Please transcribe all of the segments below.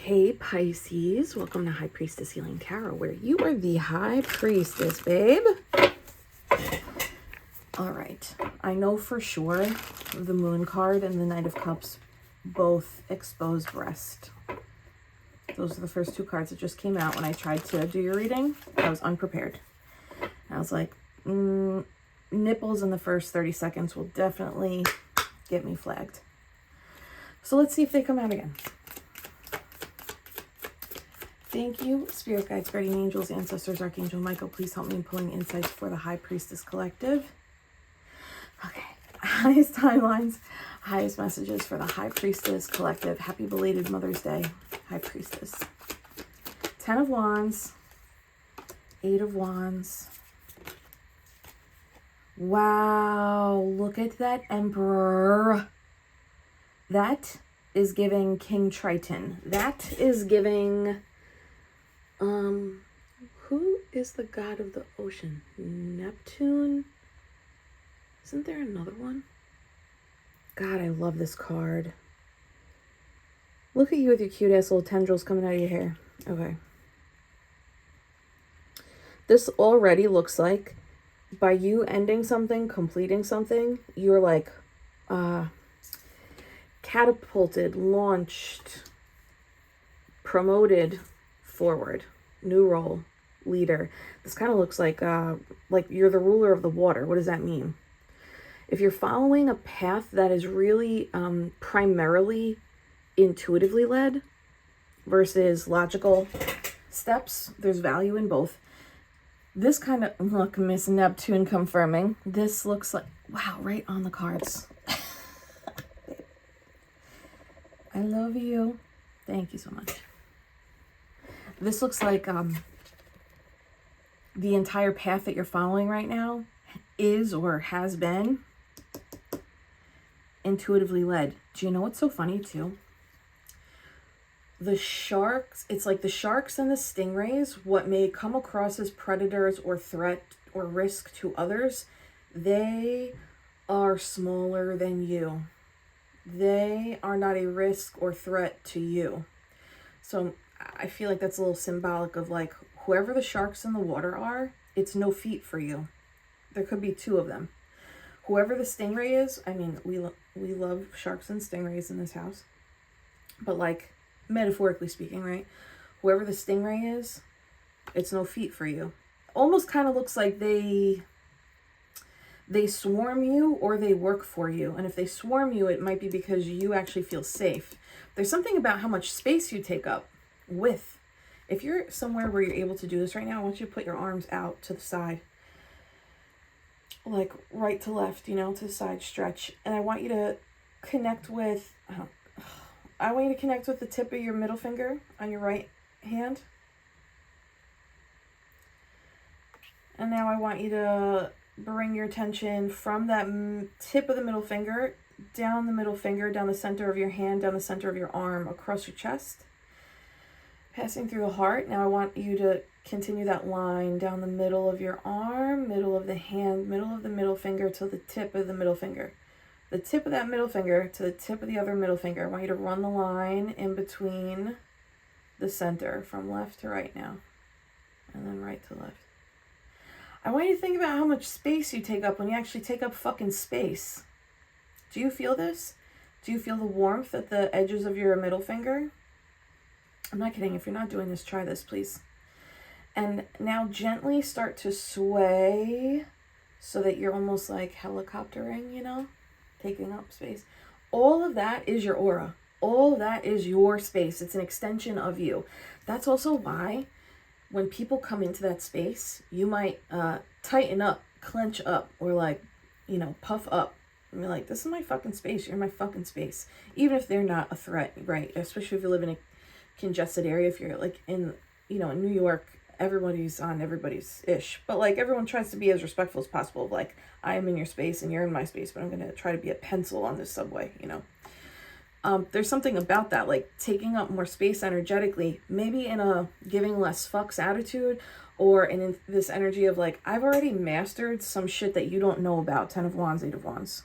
Hey Pisces, welcome to High Priestess Healing Tarot, where you are the High Priestess, babe. All right, I know for sure the Moon card and the Knight of Cups both expose breast. Those are the first two cards that just came out when I tried to do your reading. I was unprepared. I was like, nipples in the first 30 seconds will definitely get me flagged. So let's see if they come out again. Thank you, Spirit Guides, Guardian Angels, Ancestors, Archangel Michael. Please help me in pulling insights for the High Priestess Collective. Okay, highest timelines, highest messages for the High Priestess Collective. Happy belated Mother's Day, High Priestess. 10 of Wands, 8 of Wands. Wow, look at that Emperor. That is giving King Triton. That is giving... who is the god of the ocean? Neptune? Isn't there another one? God, I love this card. Look at you with your cute ass little tendrils coming out of your hair. Okay. This already looks like, by you ending something, completing something, you're like, catapulted, launched, promoted forward. New role, leader. This kind of looks like you're the ruler of the water. What does that mean? If you're following a path that is really primarily intuitively led versus logical steps, there's value in both. This kind of, look, Miss Neptune confirming. This looks like, wow, right on the cards. I love you. Thank you so much. This looks like the entire path that you're following right now is or has been intuitively led. Do you know what's so funny too? The sharks, it's like the sharks and the stingrays, what may come across as predators or threat or risk to others, they are smaller than you. They are not a risk or threat to you. So I feel like that's a little symbolic of like, whoever the sharks in the water are, it's no feat for you. There could be two of them. Whoever the stingray is, I mean, we love sharks and stingrays in this house. But like, metaphorically speaking, right? Whoever the stingray is, it's no feat for you. Almost kind of looks like they swarm you or they work for you. And if they swarm you, it might be because you actually feel safe. There's something about how much space you take up with. If you're somewhere where you're able to do this right now, I want you to put your arms out to the side. Like right to left, you know, to the side, stretch. And I want you to connect with, the tip of your middle finger on your right hand. And now I want you to bring your attention from that tip of the middle finger, down the middle finger, down the center of your hand, down the center of your arm, across your chest, passing through the heart. Now I want you to continue that line down the middle of your arm, middle of the hand, middle of the middle finger to the tip of the middle finger. The tip of that middle finger to the tip of the other middle finger. I want you to run the line in between the center from left to right now. And then right to left. I want you to think about how much space you take up when you actually take up fucking space. Do you feel this? Do you feel the warmth at the edges of your middle finger? I'm not kidding. If you're not doing this, try this, please. And now gently start to sway so that you're almost like helicoptering, you know, taking up space. All of that is your aura. All of that is your space. It's an extension of you. That's also why when people come into that space, you might tighten up, clench up, or like, you know, puff up. And be like, this is my fucking space. You're my fucking space. Even if they're not a threat, right? Especially if you live in a congested area. If you're like in, you know, in New York, everybody's on everybody's ish. But like everyone tries to be as respectful as possible. Like, I am in your space and you're in my space, but I'm going to try to be a pencil on this subway, you know. There's something about that, like taking up more space energetically, maybe in a giving less fucks attitude, or in this energy of like, I've already mastered some shit that you don't know about. 10 of Wands, 8 of Wands.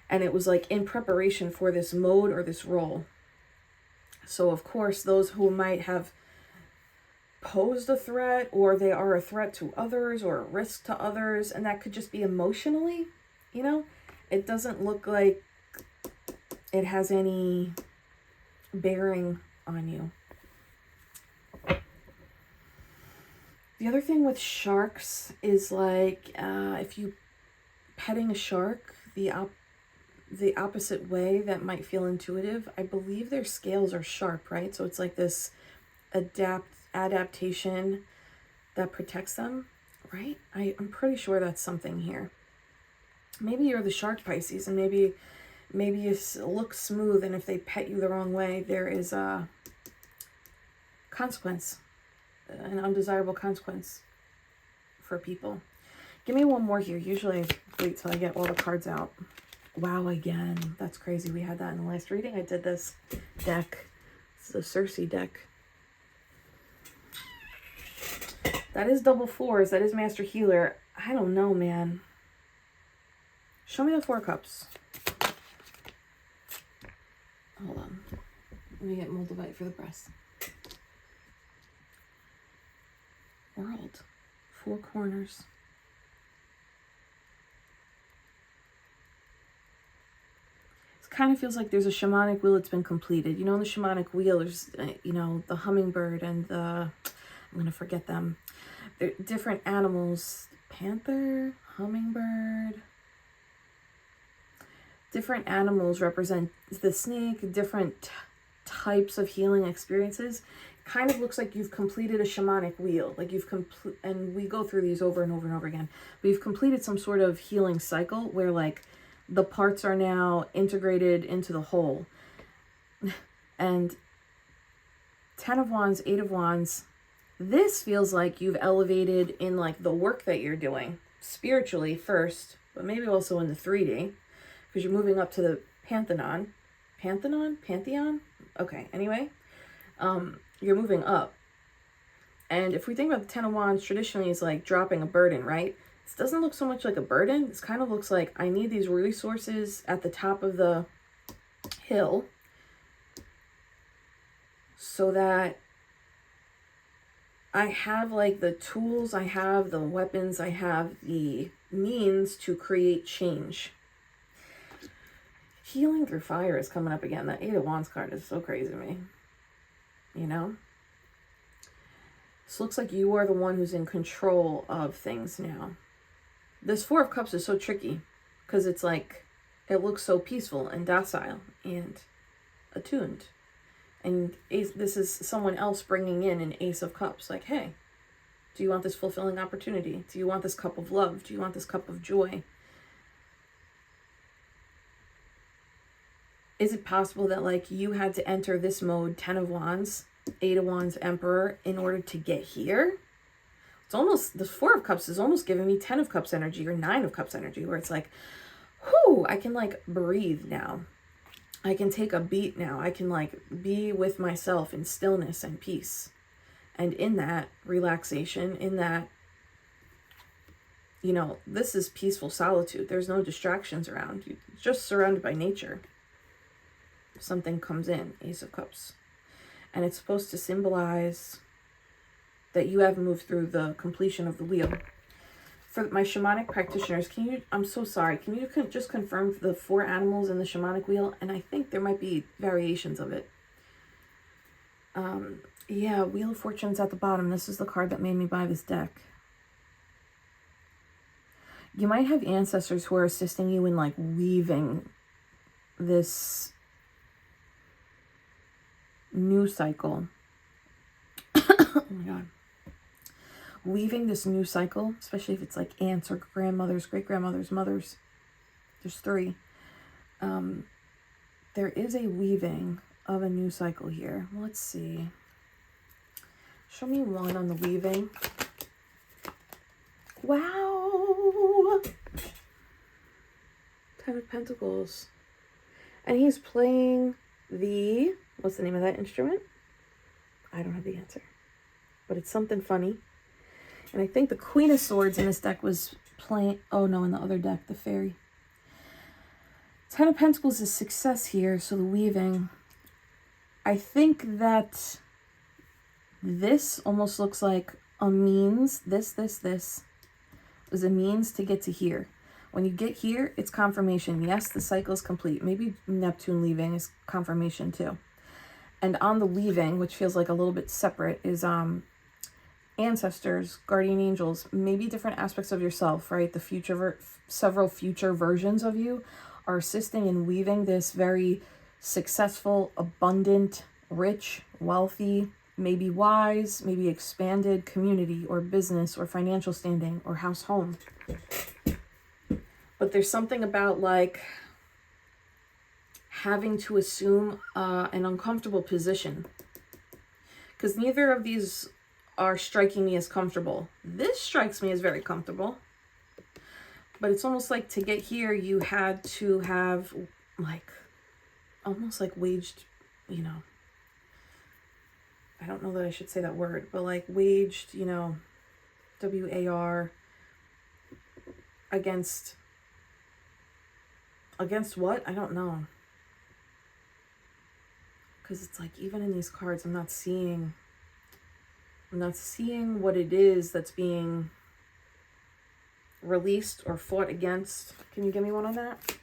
And it was like in preparation for this mode or this role. So of course, those who might have posed a threat, or they are a threat to others or a risk to others, and that could just be emotionally, you know, it doesn't look like it has any bearing on you. The other thing with sharks is like, if you petting a shark the opposite way, that might feel intuitive. I believe their scales are sharp, right? So it's like this adaptation that protects them, right? I'm pretty sure that's something here. Maybe you're the shark, Pisces, and maybe you look smooth, and if they pet you the wrong way, there is a consequence, an undesirable consequence for people. Give me one more here. Usually I wait till I get all the cards out. Wow, again. That's crazy. We had that in the last reading. I did this deck. This is a Circe deck. That is double fours. That is Master Healer. I don't know, man. Show me the Four of Cups. Hold on. Let me get Moldavite for the breast. World. Four corners. It kind of feels like there's a shamanic wheel that's been completed. You know, in the shamanic wheel, there's, you know, the hummingbird and the, I'm going to forget them. They're different animals. Panther, hummingbird. Different animals represent the snake, different types of healing experiences. Kind of looks like you've completed a shamanic wheel. Like you've and we go through these over and over and over again. But you've completed some sort of healing cycle where like the parts are now integrated into the whole. And 10 of Wands, 8 of Wands, this feels like you've elevated in like the work that you're doing spiritually first, but maybe also in the 3D, because you're moving up to the Pantheon. Okay, anyway, you're moving up. And if we think about the 10 of Wands, traditionally is like dropping a burden, right? This doesn't look so much like a burden. This kind of looks like I need these resources at the top of the hill so that I have like the tools, I have the weapons, I have the means to create change. Healing through fire is coming up again. That 8 of Wands card is so crazy to me. You know? This looks like you are the one who's in control of things now. This 4 of Cups is so tricky because it's like, it looks so peaceful and docile and attuned. And this is someone else bringing in an Ace of Cups. Like, hey, do you want this fulfilling opportunity? Do you want this cup of love? Do you want this cup of joy? Is it possible that like you had to enter this mode, 10 of Wands, 8 of Wands, Emperor, in order to get here? It's almost, the 4 of Cups is almost giving me 10 of Cups energy or 9 of Cups energy, where it's like, whoo, I can like breathe now. I can take a beat now. I can like be with myself in stillness and peace. And in that relaxation, in that, you know, this is peaceful solitude. There's no distractions around. You're just surrounded by nature. Something comes in, Ace of Cups. And it's supposed to symbolize that you have moved through the completion of the wheel. For my shamanic practitioners, can you, I'm so sorry, can you just confirm the 4 animals in the shamanic wheel? And I think there might be variations of it. Yeah, Wheel of Fortune's at the bottom. This is the card that made me buy this deck. You might have ancestors who are assisting you in like weaving this new cycle. Oh my God. Weaving this new cycle, especially if it's like aunts or grandmothers, great-grandmothers, mothers. There's 3. There is a weaving of a new cycle here. Let's see. Show me 1 on the weaving. Wow! 10 of Pentacles. And he's playing the, what's the name of that instrument? I don't have the answer. But it's something funny. And I think the Queen of Swords in this deck was playing, oh no, in the other deck, the Fairy. 10 of Pentacles is success here, so the weaving. I think that this almost looks like a means. This is a means to get to here. When you get here, it's confirmation. Yes, the cycle is complete. Maybe Neptune leaving is confirmation too. And on the leaving, which feels like a little bit separate, is ancestors, guardian angels, maybe different aspects of yourself, right? The future, several future versions of you are assisting in weaving this very successful, abundant, rich, wealthy, maybe wise, maybe expanded community or business or financial standing or house home. But there's something about like having to assume an uncomfortable position, because neither of these are striking me as comfortable. This strikes me as very comfortable, but it's almost like to get here you had to have like almost like waged, you know, I don't know that I should say that word, but like waged, you know, WAR, against what? I don't know. Because it's like, even in these cards, I'm not seeing what it is that's being released or fought against. Can you give me one on that?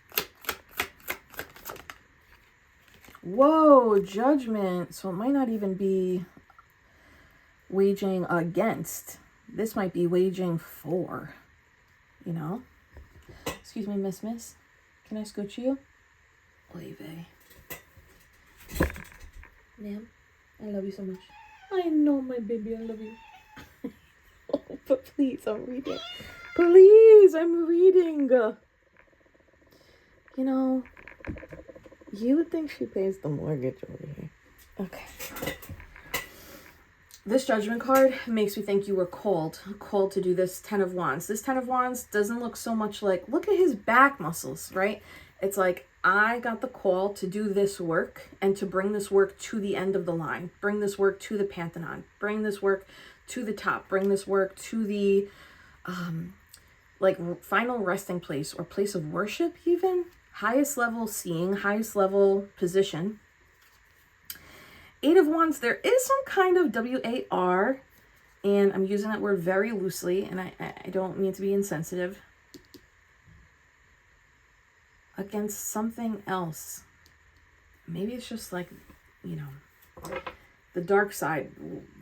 Whoa, judgment. So it might not even be waging against. This might be waging for, you know? Excuse me, miss. Can I scooch you? Oy vey. Ma'am, I love you so much. I know, my baby, I love you. But please, I'm reading. Please, I'm reading. You know, you would think she pays the mortgage over here. Okay. This judgment card makes me think you were called to do this 10 of Wands. This 10 of Wands doesn't look so much like, look at his back muscles, right? It's like, I got the call to do this work and to bring this work to the end of the line. Bring this work to the Pantheon. Bring this work to the top. Bring this work to the, like, final resting place or place of worship even. Highest level seeing, highest level position. 8 of Wands, there is some kind of WAR, and I'm using that word very loosely, and I don't mean to be insensitive, against something else. Maybe it's just like, you know, the dark side,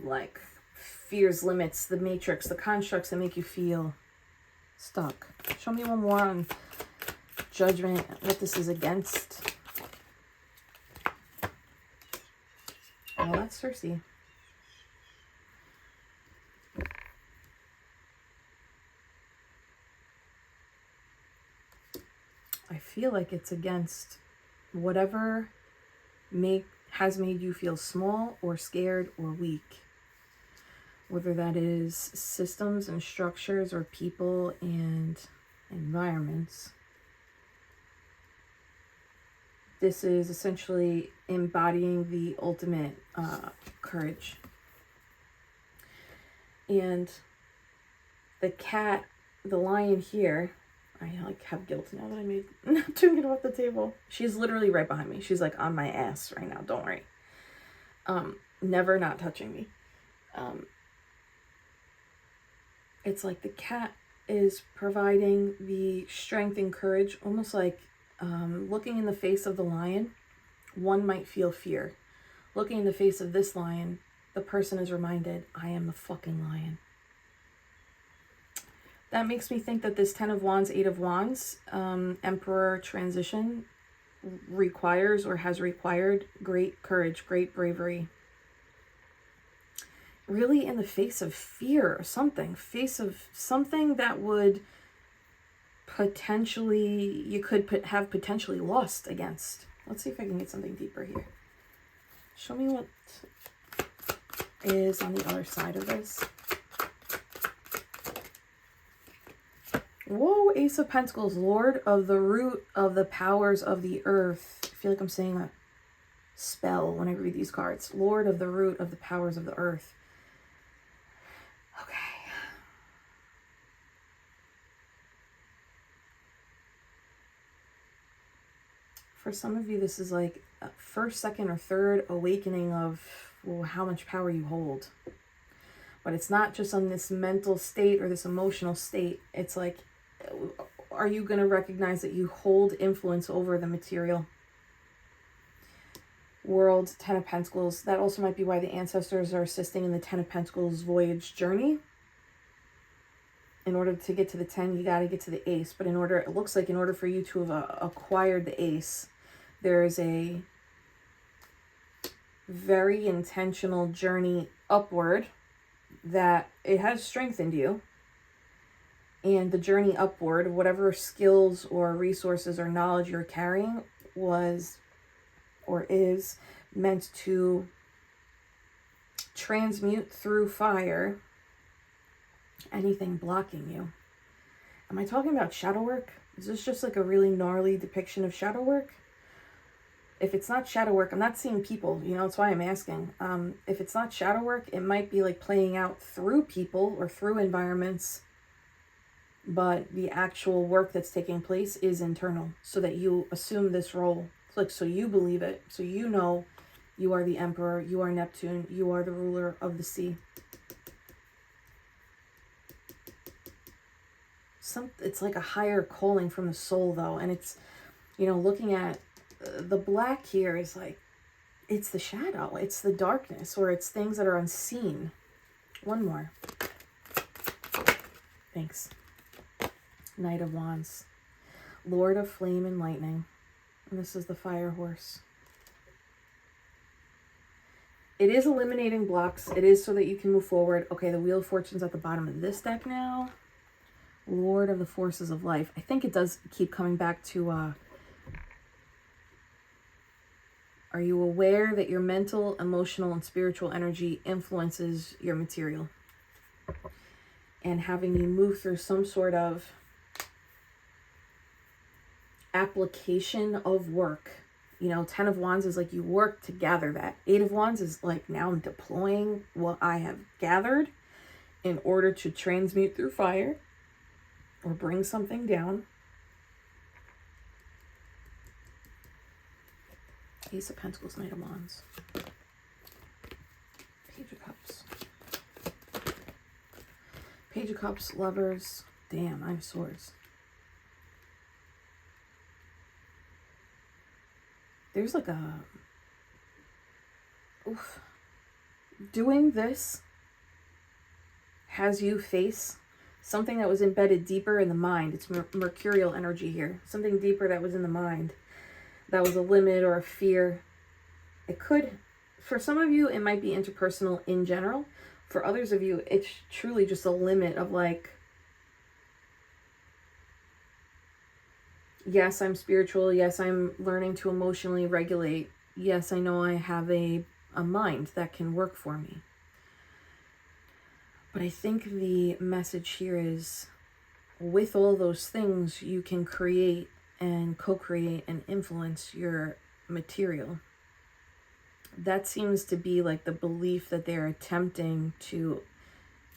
like fears, limits, the matrix, the constructs that make you feel stuck. Show me one more on judgment, what this is against. Oh, that's Cersei. I feel like it's against whatever has made you feel small or scared or weak. Whether that is systems and structures or people and environments. This is essentially embodying the ultimate courage. And the cat, the lion here, I like have guilt now that I made Neptune get off the table. She's literally right behind me. She's like on my ass right now. Don't worry. Never not touching me. It's like the cat is providing the strength and courage, almost like looking in the face of the lion, one might feel fear. Looking in the face of this lion, the person is reminded, I am the fucking lion. That makes me think that this 10 of Wands, 8 of Wands, Emperor transition requires or has required great courage, great bravery. Really in the face of fear or something, face of something that would potentially, you could have potentially lost against. Let's see if I can get something deeper here. Show me what is on the other side of this. Whoa, Ace of Pentacles, Lord of the root of the powers of the earth. I feel like I'm saying a spell when I read these cards. Lord of the root of the powers of the earth. Okay. For some of you, this is like first, second, or third awakening of how much power you hold. But it's not just on this mental state or this emotional state. It's like, are you going to recognize that you hold influence over the material world? 10 of Pentacles. That also might be why the ancestors are assisting in the 10 of Pentacles voyage journey. In order to get to the 10, you got to get to the ace. But it looks like in order for you to have acquired the ace, there is a very intentional journey upward that it has strengthened you. And the journey upward, whatever skills or resources or knowledge you're carrying was or is meant to transmute through fire anything blocking you. Am I talking about shadow work? Is this just like a really gnarly depiction of shadow work? If it's not shadow work, I'm not seeing people, that's why I'm asking. If it's not shadow work, it might be like playing out through people or through environments, but the actual work that's taking place is internal, so that you assume this role. It's like, so you believe it, so you know you are the emperor, you are Neptune, you are the ruler of the sea. It's like a higher calling from the soul, though, and it's, looking at the black here is like, it's the shadow, it's the darkness, or it's things that are unseen. One more. Thanks. Knight of Wands. Lord of Flame and Lightning. And this is the Fire Horse. It is eliminating blocks. It is so that you can move forward. Okay, the Wheel of Fortune's at the bottom of this deck now. Lord of the Forces of Life. I think it does keep coming back to, are you aware that your mental, emotional, and spiritual energy influences your material? And having you move through some sort of application of work. 10 of Wands is like you work to gather that. 8 of Wands is like, now I'm deploying what I have gathered in order to transmute through fire or bring something down. Ace of Pentacles, Knight of Wands. Page of Cups. Page of Cups, Lovers. Damn, I have Swords. There's like a... Oof. Doing this has you face something that was embedded deeper in the mind. It's mercurial energy here. Something deeper that was in the mind. That was a limit or a fear. It could, for some of you, it might be interpersonal in general. For others of you, it's truly just a limit of like, yes, I'm spiritual. Yes, I'm learning to emotionally regulate. Yes, I know I have a mind that can work for me. But I think the message here is, with all those things, you can create and co-create and influence your material. That seems to be like the belief that they're attempting to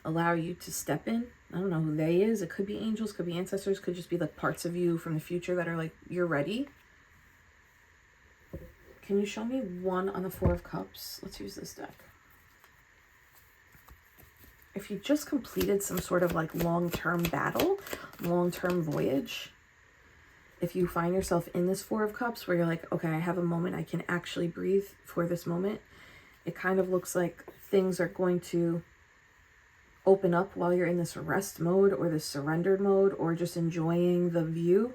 allow you to step in. I don't know who they is. It could be angels, could be ancestors, could just be like parts of you from the future that are like, you're ready. Can you show me one on the Four of Cups? Let's use this deck. If you just completed some sort of like long-term battle, long-term voyage, if you find yourself in this Four of Cups where you're like, okay, I have a moment, I can actually breathe for this moment. It kind of looks like things are going to open up while you're in this rest mode or this surrendered mode or just enjoying the view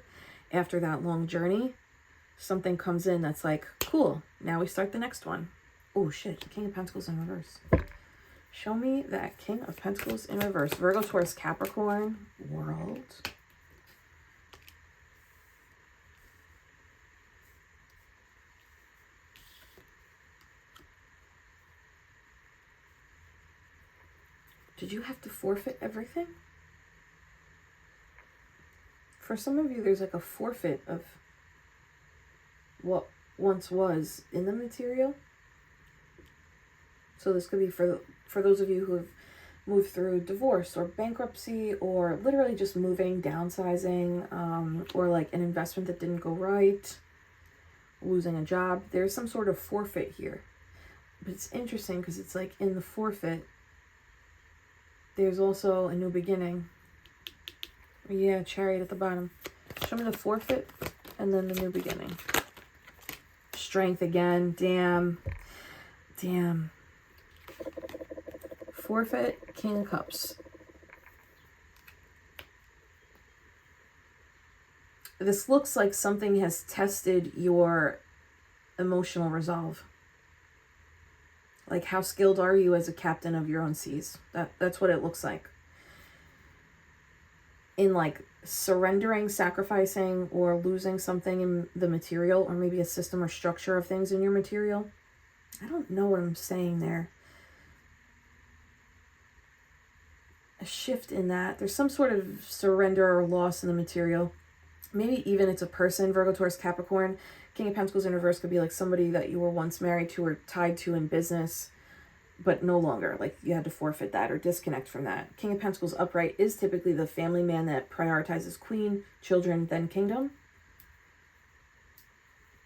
after that long journey. Something comes in that's like, cool, now we start the next one. Oh shit, the King of Pentacles in reverse. Show me that King of Pentacles in reverse. Virgo, Taurus, Capricorn, World. Did you have to forfeit everything? For some of you, there's like a forfeit of what once was in the material. So this could be for those of you who have moved through divorce or bankruptcy or literally just moving, downsizing, or like an investment that didn't go right, losing a job. There's some sort of forfeit here. But it's interesting because it's like in the forfeit, there's also a new beginning. Yeah, Chariot at the bottom. Show me the forfeit and then the new beginning. Strength again. Damn. Damn. Forfeit, King of Cups. This looks like something has tested your emotional resolve. Like, how skilled are you as a captain of your own seas? That's what it looks like. In like surrendering, sacrificing, or losing something in the material, or maybe a system or structure of things in your material. I don't know what I'm saying there. A shift in that. There's some sort of surrender or loss in the material. Maybe even it's a person, Virgo, Taurus, Capricorn. King of Pentacles in reverse could be like somebody that you were once married to or tied to in business, but no longer. Like you had to forfeit that or disconnect from that. King of Pentacles upright is typically the family man that prioritizes queen, children, then kingdom.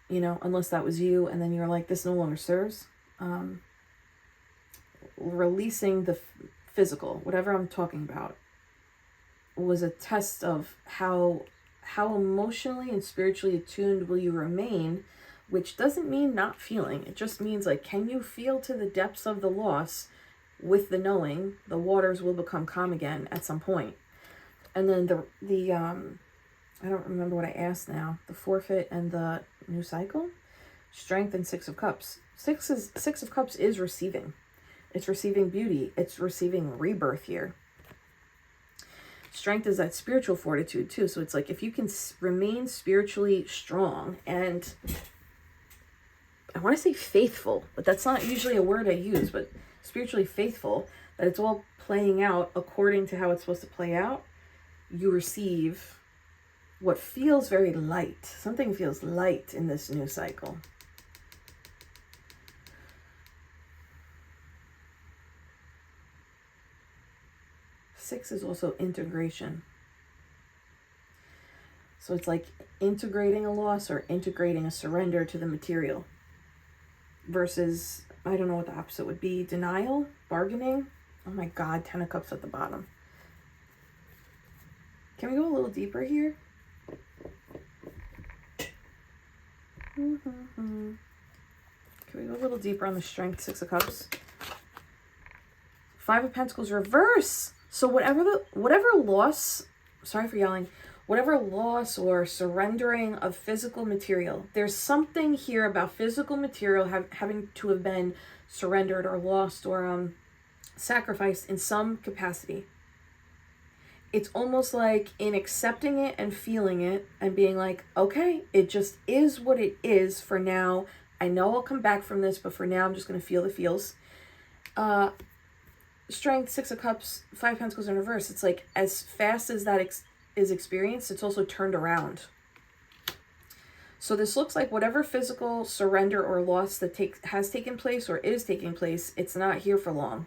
You know, unless that was you and then you're like, this no longer serves. Releasing the physical, whatever I'm talking about, was a test of how emotionally and spiritually attuned will you remain, which doesn't mean not feeling. It just means like, can you feel to the depths of the loss with the knowing the waters will become calm again at some point. And then the I don't remember what I asked now, the forfeit and the new cycle, strength and Six of Cups. Six of Cups is receiving. It's receiving beauty. It's receiving rebirth here. Strength is that spiritual fortitude too. So it's like if you can remain spiritually strong and I want to say faithful, but that's not usually a word I use, but spiritually faithful, that it's all playing out according to how it's supposed to play out, you receive what feels very light. Something feels light in this new cycle. Six is also integration. So it's like integrating a loss or integrating a surrender to the material versus, I don't know what the opposite would be, denial, bargaining. Oh my God, 10 of Cups at the bottom. Can we go a little deeper here? Can we go a little deeper on the strength, Six of Cups? Five of Pentacles reverse. So whatever loss, sorry for yelling, whatever loss or surrendering of physical material, there's something here about physical material having to have been surrendered or lost or sacrificed in some capacity. It's almost like in accepting it and feeling it and being like, okay, it just is what it is for now. I know I'll come back from this, but for now I'm just going to feel the feels. Strength, Six of Cups, Five of Pentacles in reverse. It's like as fast as that is experienced, it's also turned around. So this looks like whatever physical surrender or loss that has taken place or is taking place, it's not here for long.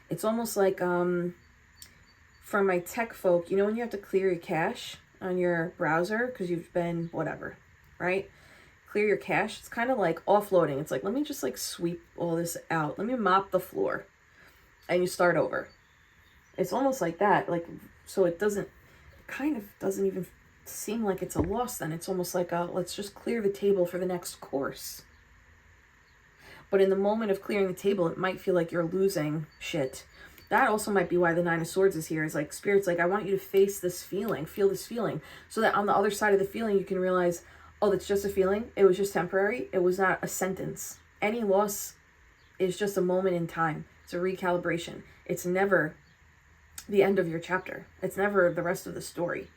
It's almost like for my tech folk, you know when you have to clear your cache on your browser because you've been whatever, right? Clear your cache. It's kind of like offloading. It's like, let me just like sweep all this out. Let me mop the floor. And you start over. It's almost like that. Like, so it doesn't even seem like it's a loss then. It's almost like let's just clear the table for the next course. But in the moment of clearing the table, it might feel like you're losing shit. That also might be why the Nine of Swords is here. Is like, Spirit's like, I want you to face this feeling, feel this feeling, so that on the other side of the feeling, you can realize, oh, that's just a feeling. It was just temporary. It was not a sentence. Any loss is just a moment in time. It's a recalibration. It's never the end of your chapter. It's never the rest of the story.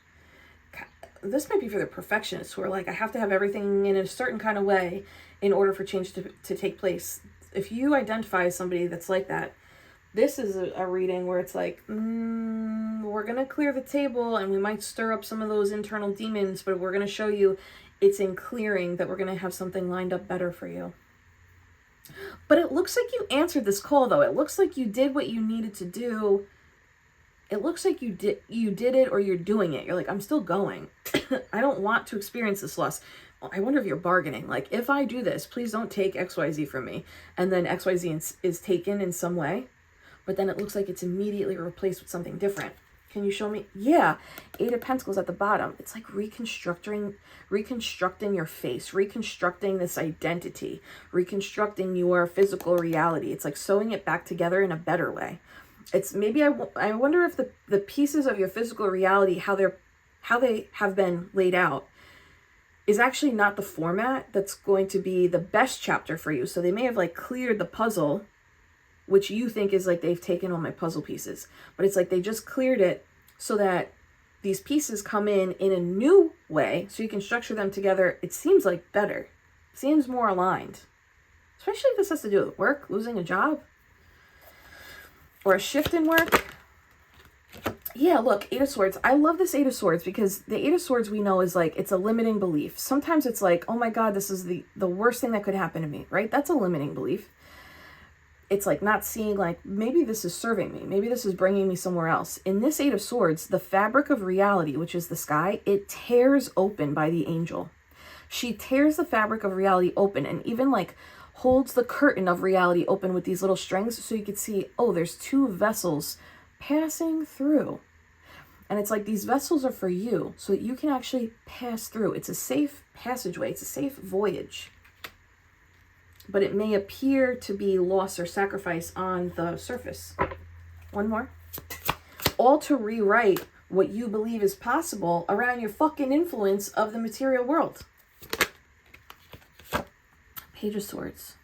This might be for the perfectionists who are like, I have to have everything in a certain kind of way in order for change to take place. If you identify as somebody that's like that, this is a reading where it's like, we're going to clear the table and we might stir up some of those internal demons, but we're going to show you it's in clearing that we're going to have something lined up better for you. But it looks like you answered this call, though. It looks like you did what you needed to do. It looks like you did it or you're doing it. You're like, I'm still going. I don't want to experience this loss. I wonder if you're bargaining. Like, if I do this, please don't take XYZ from me. And then XYZ is taken in some way. But then it looks like it's immediately replaced with something different. Can you show me? Yeah. 8 of Pentacles at the bottom. It's like reconstructing your face, reconstructing this identity, reconstructing your physical reality. It's like sewing it back together in a better way. It's maybe, I wonder if the pieces of your physical reality, how they have been laid out, is actually not the format that's going to be the best chapter for you. So they may have like cleared the puzzle, which you think is like they've taken all my puzzle pieces, but it's like they just cleared it so that these pieces come in a new way, so you can structure them together. It seems like better, seems more aligned, especially if this has to do with work, losing a job, or a shift in work. Yeah, look, 8 of Swords. I love this 8 of Swords because the 8 of Swords we know is like, it's a limiting belief. Sometimes it's like, oh my God, this is the worst thing that could happen to me, right? That's a limiting belief. It's like not seeing like, maybe this is serving me. Maybe this is bringing me somewhere else. In this 8 of Swords, the fabric of reality, which is the sky, it tears open by the angel. She tears the fabric of reality open and even like holds the curtain of reality open with these little strings so you could see, oh, there's 2 vessels passing through. And it's like these vessels are for you so that you can actually pass through. It's a safe passageway. It's a safe voyage. But it may appear to be loss or sacrifice on the surface. One more. All to rewrite what you believe is possible around your fucking influence of the material world. Page of Swords.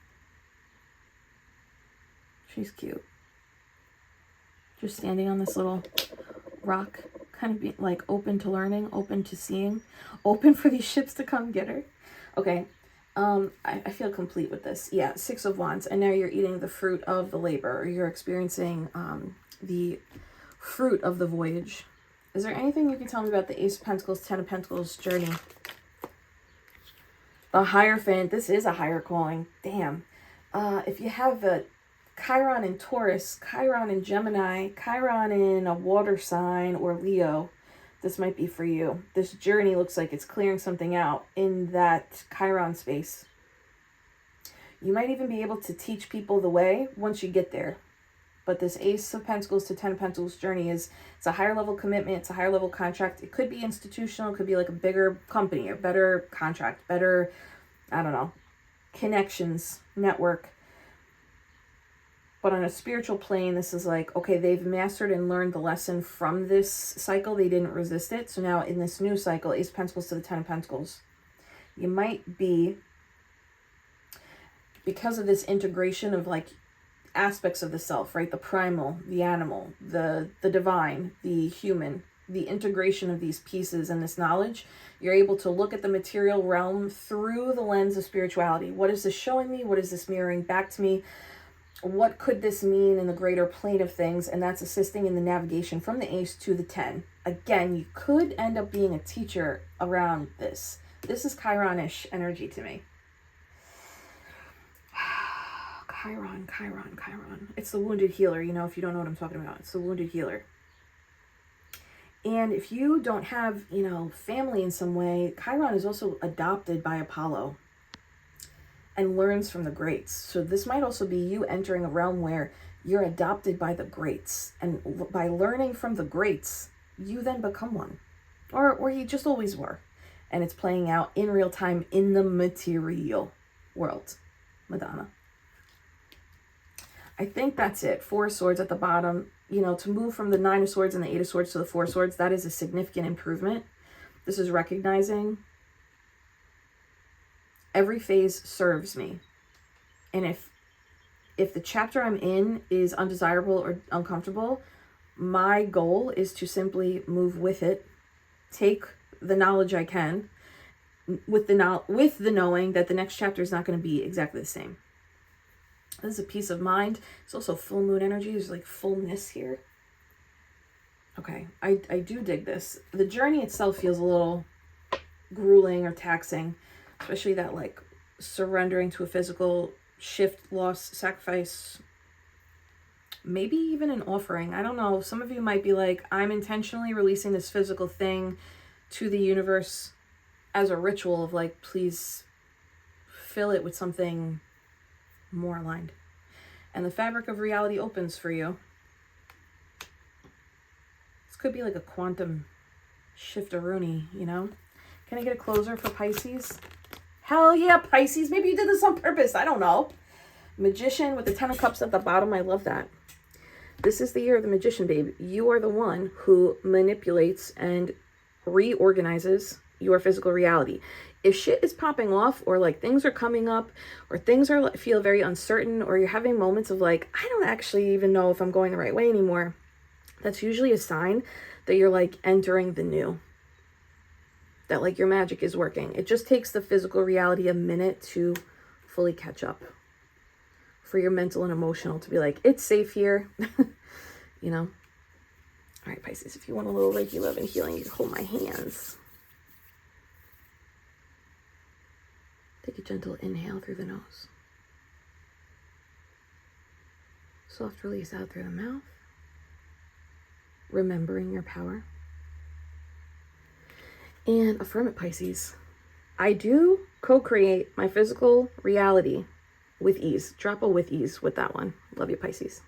She's cute. Just standing on this little rock, kind of being like open to learning, open to seeing, open for these ships to come get her. Okay. I feel complete with this. Yeah, 6 of Wands. And now you're eating the fruit of the labor, or you're experiencing the fruit of the voyage. Is there anything you can tell me about the Ace of Pentacles, 10 of Pentacles journey? The Hierophant. This is a higher calling. Damn. If you have a Chiron in Taurus, Chiron in Gemini, Chiron in a water sign or Leo, this might be for you. This journey looks like it's clearing something out in that Chiron space. You might even be able to teach people the way once you get there. But this Ace of Pentacles to 10 of Pentacles journey it's a higher level commitment. It's a higher level contract. It could be institutional. It could be like a bigger company, a better contract, better, I don't know, connections, network. But on a spiritual plane, this is like, okay, they've mastered and learned the lesson from this cycle. They didn't resist it. So now in this new cycle, Ace of Pentacles to the 10 of Pentacles, you might be, because of this integration of like aspects of the self, right? The primal, the animal, the divine, the human, the integration of these pieces and this knowledge, you're able to look at the material realm through the lens of spirituality. What is this showing me? What is this mirroring back to me? What could this mean in the greater plane of things? And that's assisting in the navigation from the Ace to the 10. Again, you could end up being a teacher around this. This is Chiron-ish energy to me. Chiron. It's the wounded healer, you know, if you don't know what I'm talking about. It's the wounded healer. And if you don't have, you know, family in some way, Chiron is also adopted by Apollo and learns from the greats. So this might also be you entering a realm where you're adopted by the greats. And by learning from the greats, you then become one. Or you just always were. And it's playing out in real time in the material world. Madonna. I think that's it. 4 of Swords at the bottom. You know, to move from the 9 of Swords and the 8 of Swords to the 4 of Swords, that is a significant improvement. This is recognizing every phase serves me. And if the chapter I'm in is undesirable or uncomfortable, my goal is to simply move with it, take the knowledge I can, with the knowing that the next chapter is not going to be exactly the same. This is a peace of mind. It's also full moon energy. There's like fullness here. Okay, I do dig this. The journey itself feels a little grueling or taxing, especially that like surrendering to a physical shift, loss, sacrifice, maybe even an offering. I don't know. Some of you might be like, I'm intentionally releasing this physical thing to the universe as a ritual of like, please fill it with something more aligned. And the fabric of reality opens for you. This could be like a quantum shift-a-rooney, you know? Can I get a closer for Pisces? Hell yeah, Pisces. Maybe you did this on purpose. I don't know. Magician with the 10 of Cups at the bottom. I love that. This is the year of the Magician, babe. You are the one who manipulates and reorganizes your physical reality. If shit is popping off, or like things are coming up, or things are feel very uncertain, or you're having moments of like, I don't actually even know if I'm going the right way anymore, that's usually a sign that you're like entering the new. That like your magic is working. It just takes the physical reality a minute to fully catch up. For your mental and emotional to be like, it's safe here. You know? All right, Pisces, if you want a little Reiki love and healing, you can hold my hands. Take a gentle inhale through the nose. Soft release out through the mouth. Remembering your power. And affirm it, Pisces. I do co-create my physical reality with ease. Drop a with ease with that one. Love you, Pisces.